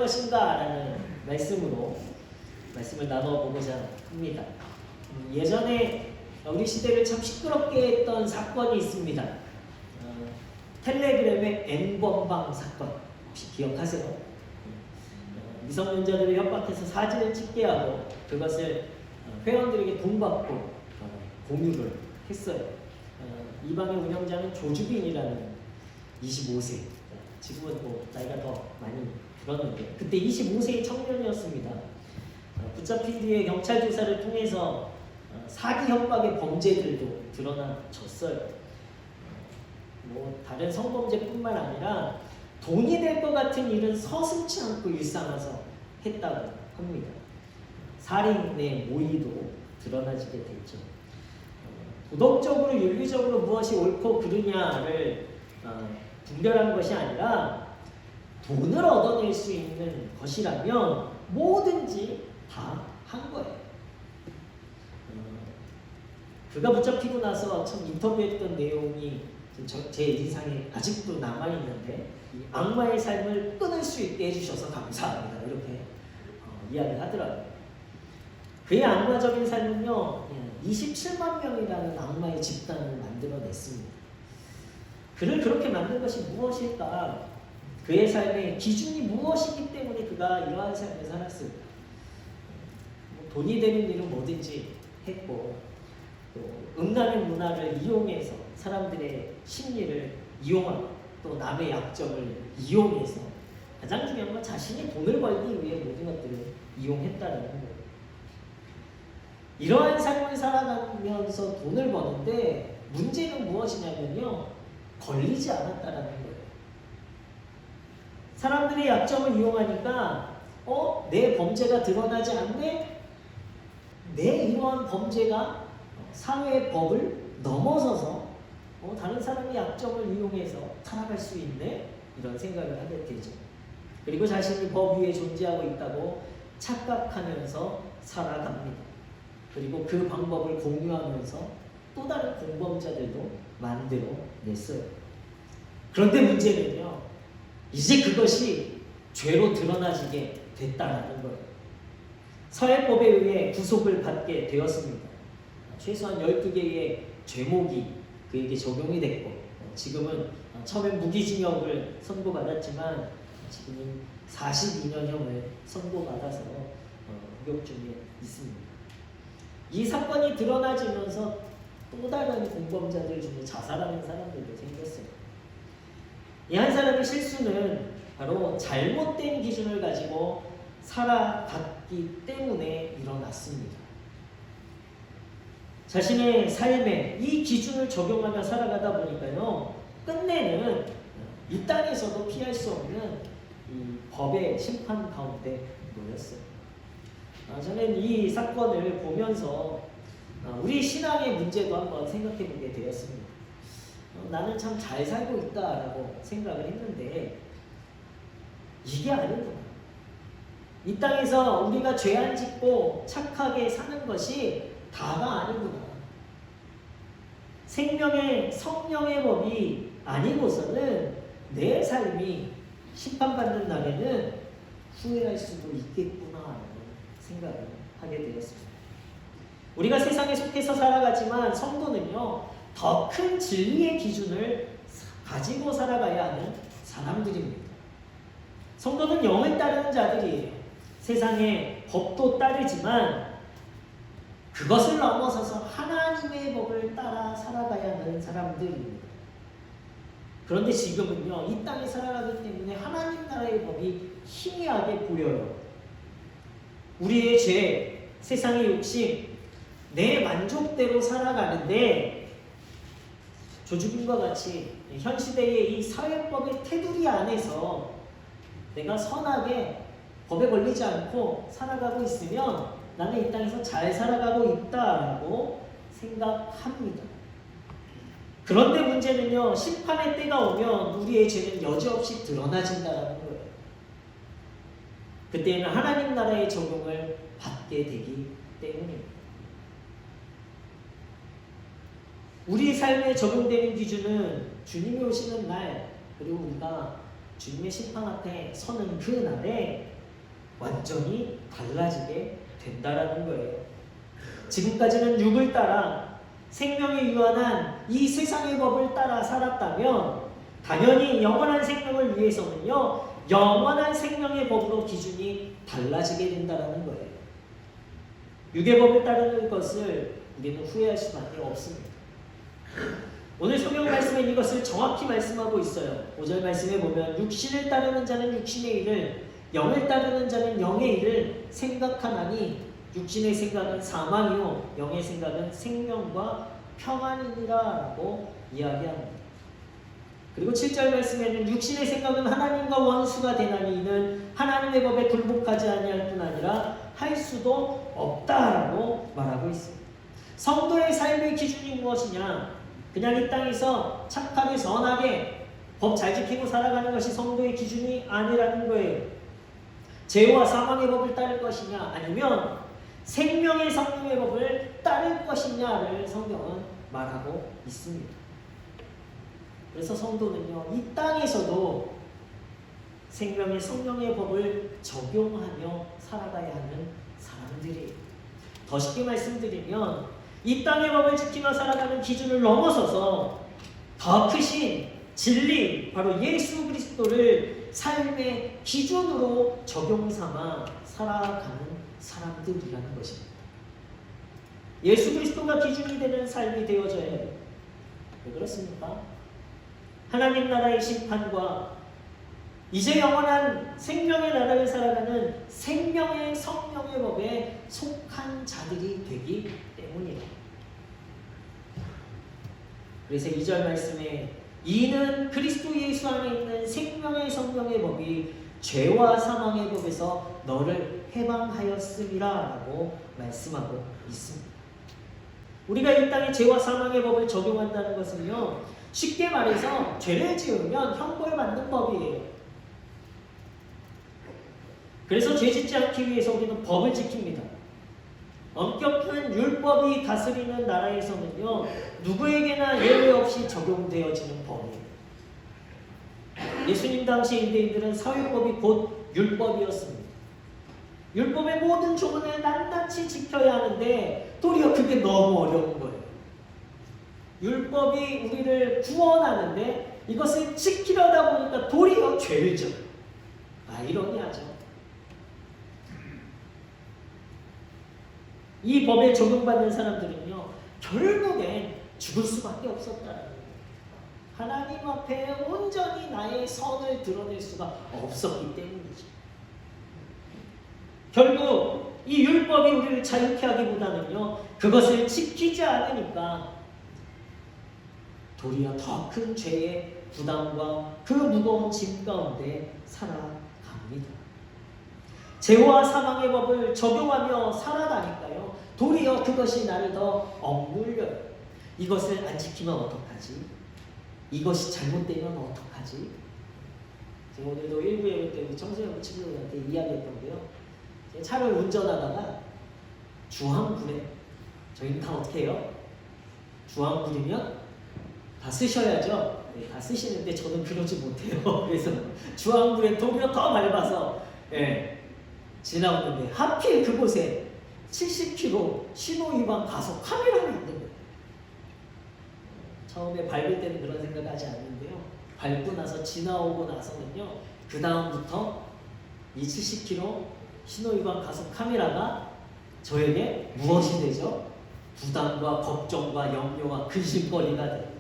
것인가 라는 말씀을 나눠보고자 합니다. 예전에 우리 시대를 참 시끄럽게 했던 사건이 있습니다. 텔레그램의 N번방 사건 혹시 기억하세요? 미성년자들을 협박해서 사진을 찍게 하고 그것을 회원들에게 돈 받고 공유를 했어요. 이 방의 운영자는 조주빈이라는 25세, 지금은 뭐 나이가 더 많이 들었는데 그때 25세의 청년이었습니다. 붙잡힌 뒤에 경찰 조사를 통해서 사기 협박의 범죄들도 드러나졌어요. 뭐 다른 성범죄뿐만 아니라 돈이 될 것 같은 일은 서슴지 않고 일삼아서 했다고 합니다. 살인의 모의도 드러나지게 됐죠. 도덕적으로 윤리적으로 무엇이 옳고 그르냐를 분별한 것이 아니라 돈을 얻어낼 수 있는 것이라면 뭐든지 다 한 거예요. 그가 붙잡히고 나서 참 인터뷰했던 내용이 제 인상에 아직도 남아있는데 이 악마의 삶을 끊을 수 있게 해주셔서 감사합니다. 이렇게 이야기를 하더라고요. 그의 악마적인 삶은요 27만 명이라는 악마의 집단을 만들어냈습니다. 그를 그렇게 만든 것이 무엇일까? 그의 삶의 기준이 무엇이기 때문에 그가 이러한 삶을 살았을까? 돈이 되는 일은 뭐든지 했고 또 음란의 문화를 이용해서 사람들의 심리를 이용하고 또 남의 약점을 이용해서 가장 중요한 건 자신이 돈을 벌기 위해 모든 것들을 이용했다는 거예요. 이러한 삶을 살아가면서 돈을 버는데 문제는 무엇이냐면요 걸리지 않았다라는 거예요. 사람들의 약점을 이용하니까 내 범죄가 드러나지 않네? 내 이러한 범죄가 사회의 법을 넘어서서 다른 사람의 약점을 이용해서 살아갈 수 있네? 이런 생각을 하게 되죠. 그리고 자신이 법 위에 존재하고 있다고 착각하면서 살아갑니다. 그리고 그 방법을 공유하면서 또 다른 공범자들도 만들어냈어요. 그런데 문제는요, 이제 그것이 죄로 드러나지게 됐다는 거예요. 사회법에 의해 구속을 받게 되었습니다. 최소한 12개의 죄목이 그에게 적용이 됐고 지금은 처음엔 무기징역을 선고받았지만 지금은 42년형을 선고받아서 구역 중에 있습니다. 이 사건이 드러나지면서 또 다른 공범자들 중에 자살하는 사람들도 생겼어요. 이 한 사람의 실수는 바로 잘못된 기준을 가지고 살아갔기 때문에 일어났습니다. 자신의 삶에 이 기준을 적용하며 살아가다 보니까요, 끝내는 이 땅에서도 피할 수 없는 이 법의 심판 가운데 놓였어요. 저는 이 사건을 보면서 우리 신앙의 문제도 한번 생각해 보게 되었습니다. 나는 참 잘 살고 있다라고 생각을 했는데 이게 아니구나. 이 땅에서 우리가 죄 안 짓고 착하게 사는 것이 다가 아니구나. 생명의 성령의 법이 아니고서는 내 삶이 심판받는 날에는 후회할 수도 있겠구나라는 생각을 하게 되었습니다. 우리가 세상에 속해서 살아가지만 성도는요, 더 큰 진리의 기준을 가지고 살아가야 하는 사람들입니다. 성도는 영을 따르는 자들이에요. 세상의 법도 따르지만 그것을 넘어서서 하나님의 법을 따라 살아가야 하는 사람들입니다. 그런데 지금은요, 이 땅에 살아가기 때문에 하나님 나라의 법이 희미하게 보여요. 우리의 죄, 세상의 욕심, 내 만족대로 살아가는데 조주빈과 같이 현 시대의 이 사회법의 테두리 안에서 내가 선하게 법에 걸리지 않고 살아가고 있으면 나는 이 땅에서 잘 살아가고 있다라고 생각합니다. 그런데 문제는요, 심판의 때가 오면 우리의 죄는 여지없이 드러나진다는 거예요. 그때는 하나님 나라의 적용을 받게 되기 때문입니다. 우리 삶에 적용되는 기준은 주님이 오시는 날, 그리고 우리가 주님의 심판 앞에 서는 그 날에 완전히 달라지게 된다라는 거예요. 지금까지는 육을 따라 생명에 유한한 이 세상의 법을 따라 살았다면 당연히 영원한 생명을 위해서는요, 영원한 생명의 법으로 기준이 달라지게 된다는 거예요. 육의 법을 따르는 것을 우리는 후회할 수밖에 없습니다. 오늘 성경 말씀에 이것을 정확히 말씀하고 있어요. 5절 말씀에 보면 육신을 따르는 자는 육신의 일을, 영을 따르는 자는 영의 일을 생각하나니 육신의 생각은 사망이요 영의 생각은 생명과 평안이니라 라고 이야기합니다. 그리고 7절 말씀에는 육신의 생각은 하나님과 원수가 되나니 이는 하나님의 법에 굴복하지 아니할 뿐 아니라 할 수도 없다라고 말하고 있습니다. 성도의 삶의 기준이 무엇이냐? 그냥 이 땅에서 착하게 선하게 법 잘 지키고 살아가는 것이 성도의 기준이 아니라는 거예요. 죄와 사망의 법을 따를 것이냐 아니면 생명의 성령의 법을 따를 것이냐를 성경은 말하고 있습니다. 그래서 성도는요, 이 땅에서도 생명의 성령의 법을 적용하며 살아가야 하는 사람들이에요. 더 쉽게 말씀드리면 이 땅의 법을 지키며 살아가는 기준을 넘어서서 더 크신 진리, 바로 예수 그리스도를 삶의 기준으로 적용 삼아 살아가는 사람들이라는 것입니다. 예수 그리스도가 기준이 되는 삶이 되어져야 해요. 왜 그렇습니까? 하나님 나라의 심판과 이제 영원한 생명의 나라를 살아가는 생명의 성령의 법에 속한 자들이 되기 때문이에요. 그래서 2절 말씀에 이는 그리스도 예수 안에 있는 생명의 성령의 법이 죄와 사망의 법에서 너를 해방하였음이라 라고 말씀하고 있습니다. 우리가 이 땅에 죄와 사망의 법을 적용한다는 것은요, 쉽게 말해서 죄를 지으면 형벌받는 법이에요. 그래서 죄 짓지 않기 위해서 우리는 법을 지킵니다. 엄격한 율법이 다스리는 나라에서는요, 누구에게나 예외 없이 적용되어지는 법이에요. 예수님 당시 유대인들은 사회법이 곧 율법이었습니다. 율법의 모든 조문을 낱낱이 지켜야 하는데 도리어 그게 너무 어려운 거예요. 율법이 우리를 구원하는데 이것을 지키려다 보니까 도리어 죄를 져요. 아이러니하죠. 이 법에 적용받는 사람들은요, 결국엔 죽을 수밖에 없었다는 거예요. 하나님 앞에 온전히 나의 선을 드러낼 수가 없었기 때문이죠. 결국 이 율법이 우리를 자유케 하기보다는요, 그것을 지키지 않으니까 도리어 더 큰 죄의 부담과 그 무거운 짐 가운데 살아갑니다. 죄와 사망의 법을 적용하며 살아가니까요, 도리어 그것이 나를 더 억눌려요. 이것을 안 지키면 어떡하지? 이것이 잘못되면 어떡하지? 제가 오늘도 1부 예배 때 청소년 친구들한테 이야기했던 게요, 차를 운전하다가 주황불에, 저희는 다 어떻게 해요? 주황불이면 다 쓰셔야죠. 네, 다 쓰시는데 저는 그러지 못해요. 그래서 주황불에 도리어 더 밟아서 지나오는데 하필 그곳에 70km 신호위반 가속 카메라가 있는 거예요. 처음에 밟을 때는 그런 생각하지 않는데요, 밟고 나서 지나오고 나서는요, 그 다음부터 이 70km 신호위반 가속 카메라가 저에게 무엇이 되죠? 부담과 걱정과 염려와 근심거리가 돼요.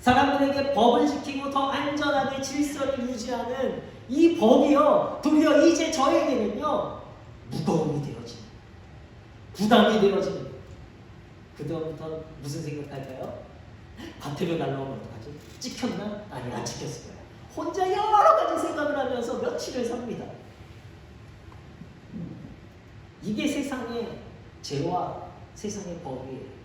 사람들에게 법을 지키고 더 안전하게 질서를 유지하는 이 법이요, 도리어 이제 저에게는요, 무거움이 되어지는, 부담이 되어지는. 그다음부터 무슨 생각할까요? 과태료 날라오면 어떡하지? 찍혔나? 아니, 안 찍혔을 거야. 혼자 여러 가지 생각을 하면서 며칠을 삽니다. 이게 세상의 죄와 세상의 법이에요.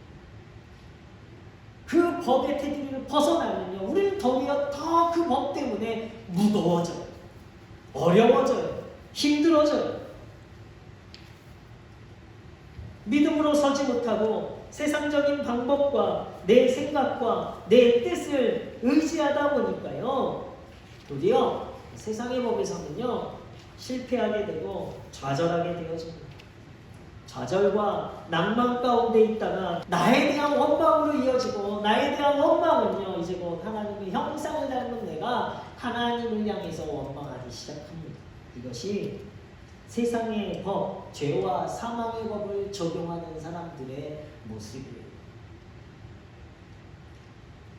그 법의 테두리를 벗어나면요, 우리는 도리어 더 그 법 때문에 무거워져요. 어려워져요. 힘들어져요. 믿음으로 서지 못하고 세상적인 방법과 내 생각과 내 뜻을 의지하다 보니까요, 도리어 세상의 법에서는요, 실패하게 되고 좌절하게 되어집니다. 좌절과 낭만 가운데 있다가 나에 대한 원망으로 이어지고, 나에 대한 원망은요 이제 곧 하나님의 형상을 닮은 내가 하나님을 향해서 원망하기 시작합니다. 이것이 세상의 법, 죄와 사망의 법을 적용하는 사람들의 모습이에요.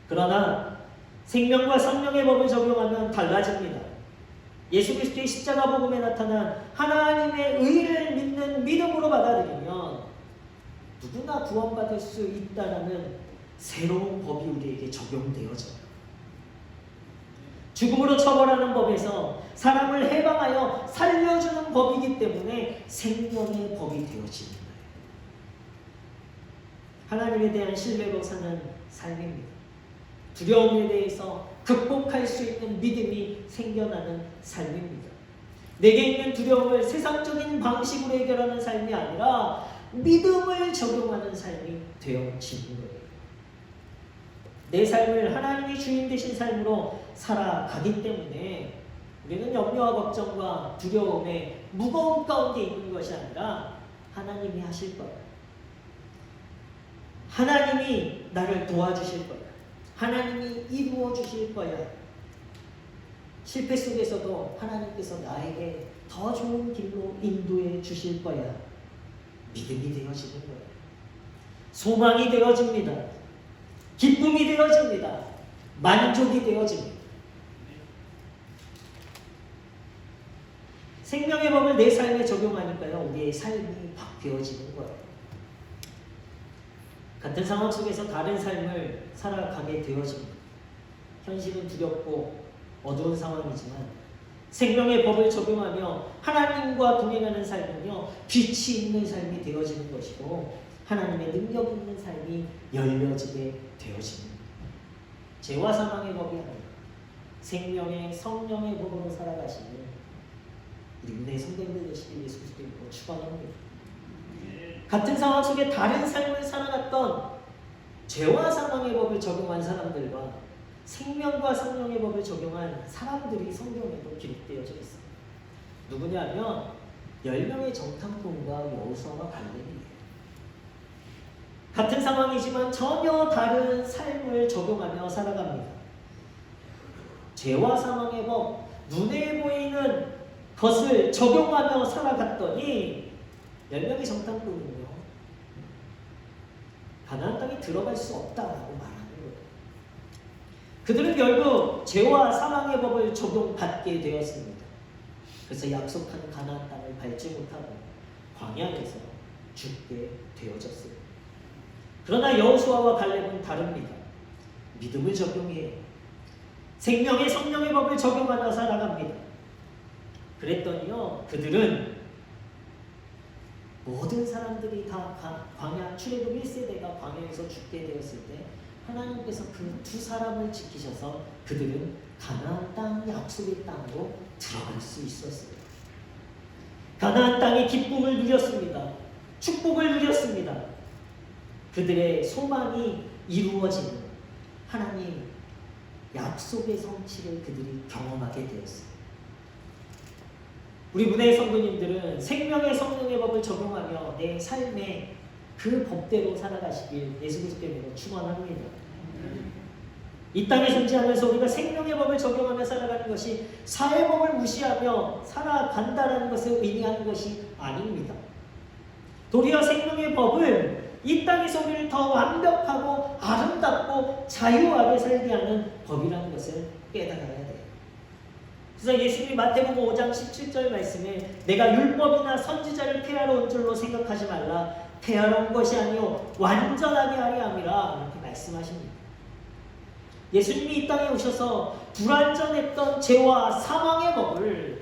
그러나 생명과 성령의 법을 적용하면 달라집니다. 예수 그리스도의 십자가 복음에 나타난 하나님의 의를 믿는 믿음으로 받아들이면 누구나 구원받을 수 있다는 새로운 법이 우리에게 적용되어져요. 죽음으로 처벌하는 법에서 사람을 해방하여 살려주는 법이기 때문에 생명의 법이 되어지는 거예요. 하나님에 대한 신뢰로 사는 삶입니다. 두려움에 대해서 극복할 수 있는 믿음이 생겨나는 삶입니다. 내게 있는 두려움을 세상적인 방식으로 해결하는 삶이 아니라 믿음을 적용하는 삶이 되어지는 거예요. 내 삶을 하나님이 주인 되신 삶으로 살아가기 때문에 우리는 염려와 걱정과 두려움의 무거운 가운데 있는 것이 아니라 하나님이 하실 거야. 하나님이 나를 도와주실 거야. 하나님이 이루어 주실 거야. 실패 속에서도 하나님께서 나에게 더 좋은 길로 인도해 주실 거야. 믿음이 되어지는 거예요. 소망이 되어집니다. 기쁨이 되어집니다. 만족이 되어집니다. 생명의 법을 내 삶에 적용하니까요, 우리의 삶이 바뀌어지는 거예요. 같은 상황 속에서 다른 삶을 살아가게 되어집니다. 현실은 두렵고 어두운 상황이지만 생명의 법을 적용하며 하나님과 동행하는 삶은요, 빛이 있는 삶이 되어지는 것이고 하나님의 능력 있는 삶이 열려지게 되어집니다. 죄와 사망의 법이 아니라 생명의 성령의 법으로 살아가시는 우리 은혜의 성도님들 되시길 예수 그리스도의 이름으로 축원합니다. 같은 상황 속에 다른 삶을 살아갔던 죄와 사망의 법을 적용한 사람들과 생명과 성령의 법을 적용한 사람들이 성경에도 기록되어져 있습니다. 누구냐면 10명의 정탐꾼과 여호수아와 갈렙이에요. 같은 상황이지만 전혀 다른 삶을 적용하며 살아갑니다. 죄와 사망의 법, 눈에 보이는 것을 적용하며 살아갔더니 10명의 정탐꾼은요, 가나안 땅에 들어갈 수 없다라고 말하는 거예요. 그들은 결국 죄와 사망의 법을 적용받게 되었습니다. 그래서 약속하는 가나안 땅을 밟지 못하고 광야에서 죽게 되어졌어요. 그러나 여호수아와 갈렙은 다릅니다. 믿음을 적용해요. 생명의 성령의 법을 적용하며 살아갑니다. 그랬더니요, 그들은 모든 사람들이 다 광야 출애굽 1세대가 광야에서 죽게 되었을 때 하나님께서 그 두 사람을 지키셔서 그들은 가나안 땅 약속의 땅으로 들어갈 수 있었어요. 가나안 땅의 기쁨을 누렸습니다. 축복을 누렸습니다. 그들의 소망이 이루어지는 하나님 약속의 성취를 그들이 경험하게 되었어요. 우리 문혜의 성도님들은 생명의 성령의 법을 적용하며 내 삶에 그 법대로 살아가시길 예수 그리스도의 이름으로 축원합니다. 이 땅에 존재하면서 우리가 생명의 법을 적용하며 살아가는 것이 사회법을 무시하며 살아간다는 것을 의미하는 것이 아닙니다. 도리어 생명의 법을 이 땅에서 우리를 더 완벽하고 아름답고 자유하게 살게 하는 법이라는 것을 깨달아야 돼요. 그래서 예수님이 마태복음 5장 17절 말씀에 내가 율법이나 선지자를 폐하러 온 줄로 생각하지 말라. 폐하러 온 것이 아니요 완전하게 하려 함이라 이렇게 말씀하십니다. 예수님이 이 땅에 오셔서 불완전했던 죄와 사망의 법을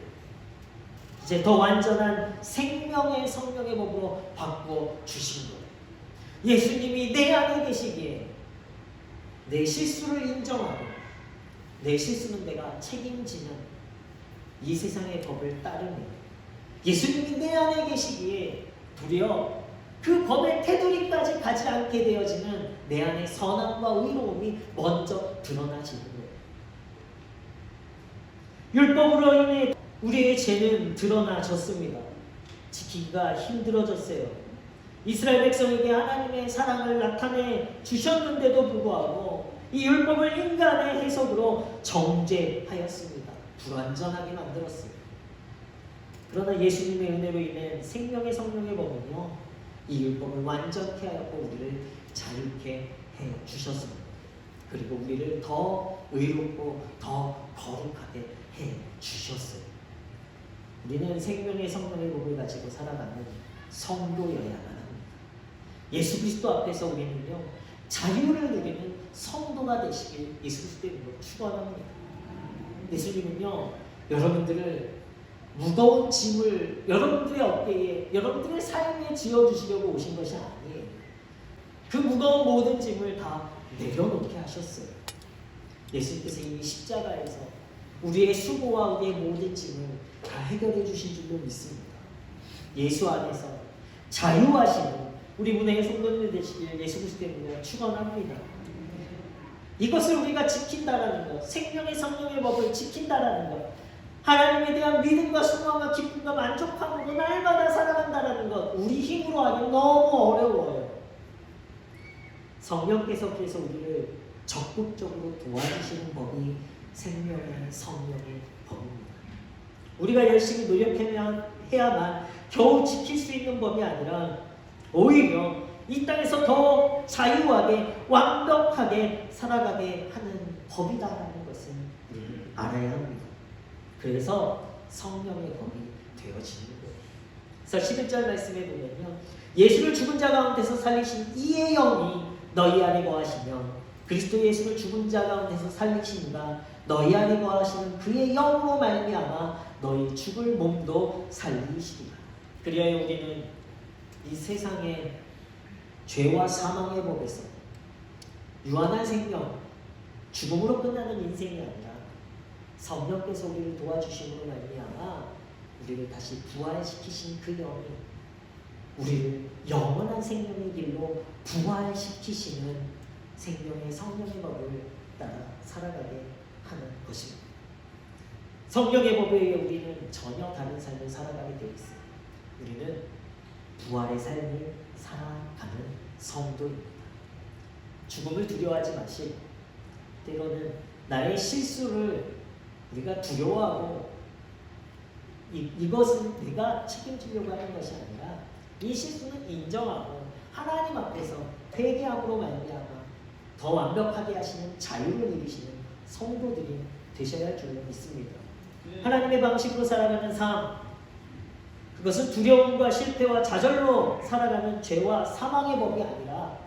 이제 더 완전한 생명의 성령의 법으로 바꿔 주신 거예요. 예수님이 내 안에 계시기에 내 실수를 인정하고 내 실수는 내가 책임지는 이 세상의 법을 따르는 예수님이 내 안에 계시기에 도리어 그 법의 테두리까지 가지 않게 되어지는 내 안의 선함과 의로움이 먼저 드러나지는 거예요. 율법으로 인해 우리의 죄는 드러나졌습니다. 지키기가 힘들어졌어요. 이스라엘 백성에게 하나님의 사랑을 나타내 주셨는데도 불구하고 이 율법을 인간의 해석으로 정죄하였습니다. 불완전하게 만들었습니다. 그러나 예수님의 은혜로 인해 생명의 성령의 법은요, 이 율법을 완전케 하였고 우리를 자유케 해주셨습니다. 그리고 우리를 더 의롭고 더 거룩하게 해주셨어요. 우리는 생명의 성령의 법을 가지고 살아가는 성도여야만 합니다. 예수 그리스도 앞에서 우리는요, 자유를 누리는 성도가 되시길 예수 그리스도로 축원합니다. 예수님은요, 여러분들을 무거운 짐을 여러분들의 어깨에, 여러분들의 삶에 지어주시려고 오신 것이 아니에요. 그 무거운 모든 짐을 다 내려놓게 하셨어요. 예수님께서 이미 십자가에서 우리의 수고와 우리의 모든 짐을 다 해결해 주신 줄로 믿습니다. 예수 안에서 자유하시는 우리 문화의 성도님들 되시길 예수 그리스도로 축원합니다. 이것을 우리가 지킨다라는 것, 생명의 성령의 법을 지킨다라는 것, 하나님에 대한 믿음과 소망과 기쁨과 만족함으로 날마다 살아간다는 것, 우리 힘으로 하기 너무 어려워요. 성령께서 그래서 우리를 적극적으로 도와주시는 법이 생명의 성령의 법입니다. 우리가 열심히 노력해야만 겨우 지킬 수 있는 법이 아니라 오히려 이 땅에서 더 자유하게 완벽하게 살아가게 하는 법이다라는 것을 우리는 알아야 합니다. 그래서 성령의 법이 되어지는 거예요. 그래서 11절 말씀에 보면요, 예수를 죽은 자 가운데서 살리신 이의 영이 너희 안에 거하시며 그리스도 예수를 죽은 자 가운데서 살리시니가 너희 안에 거하시는 그의 영으로 말미암아 너희 죽을 몸도 살리시리라. 그리하여 우리는 이 세상의 죄와 사망의 법에서 유한한 생명, 죽음으로 끝나는 인생이 아니라 성령께서 우리를 도와주심으로 말미암아 우리를 다시 부활시키신 그 영이 우리를 영원한 생명의 길로 부활시키시는 생명의 성령의 법을 따라 살아가게 하는 것입니다. 성령의 법에 의해 우리는 전혀 다른 삶을 살아가게 되어 있습니다. 우리는 부활의 삶을 살아가는 성도입니다. 죽음을 두려워하지 마시고, 때로는 나의 실수를 우리가 두려워하고 이것은 내가 책임지려고 하는 것이 아니라 이 실수는 인정하고 하나님 앞에서 회개함으로 말미암아 더 완벽하게 하시는 자유를 이루시는 성도들이 되셔야 할 줄로 믿습니다. 하나님의 방식으로 살아가는 삶, 그것은 두려움과 실패와 좌절로 살아가는 죄와 사망의 법이 아니라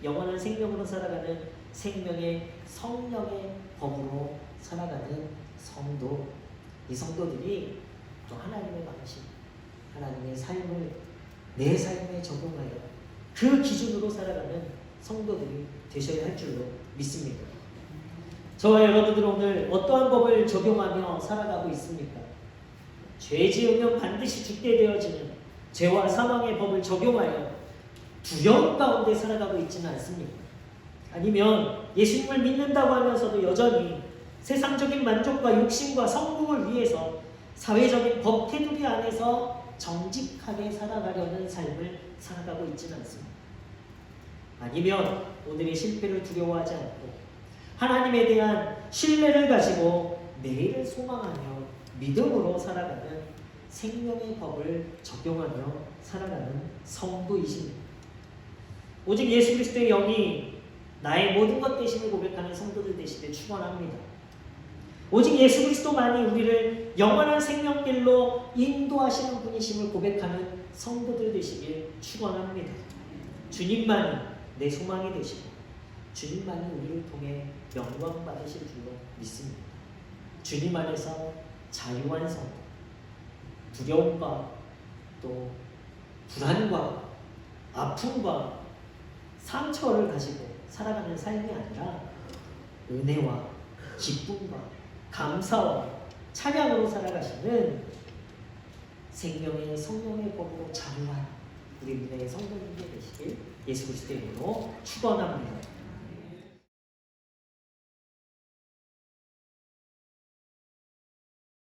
영원한 생명으로 살아가는 생명의 성령의 법으로 살아가는 성도, 이 성도들이 또 하나님의 방식, 하나님의 삶을 내 삶에 적용하여 그 기준으로 살아가는 성도들이 되셔야 할 줄로 믿습니다. 저와 여러분들은 오늘 어떠한 법을 적용하며 살아가고 있습니까? 죄 지으면 반드시 죽게 되어지는 죄와 사망의 법을 적용하여 두려움 가운데 살아가고 있지는 않습니까? 아니면 예수님을 믿는다고 하면서도 여전히 세상적인 만족과 욕심과 성공을 위해서 사회적인 법 테두리 안에서 정직하게 살아가려는 삶을 살아가고 있지는 않습니다. 아니면 오늘의 실패를 두려워하지 않고 하나님에 대한 신뢰를 가지고 내일을 소망하며 믿음으로 살아가는 생명의 법을 적용하며 살아가는 성도이십니다. 오직 예수 그리스도의 영이 나의 모든 것 되심을 고백하는 성도들 되시길 축원합니다. 오직 예수 그리스도만이 우리를 영원한 생명길로 인도하시는 분이심을 고백하는 성도들 되시길 축원합니다. 주님만이 내 소망이 되시고 주님만이 우리를 통해 영광 받으실 줄로 믿습니다. 주님 안에서 자유한 성도, 두려움과 또 불안과 아픔과 상처를 가지고 살아가는 삶이 아니라 은혜와 기쁨과 감사와 찬양으로 살아가시는 생명의 성령의 법으로 자유한 우리 믿음의 성도님들 되시길 예수 그리스도의 이름으로 축원합니다.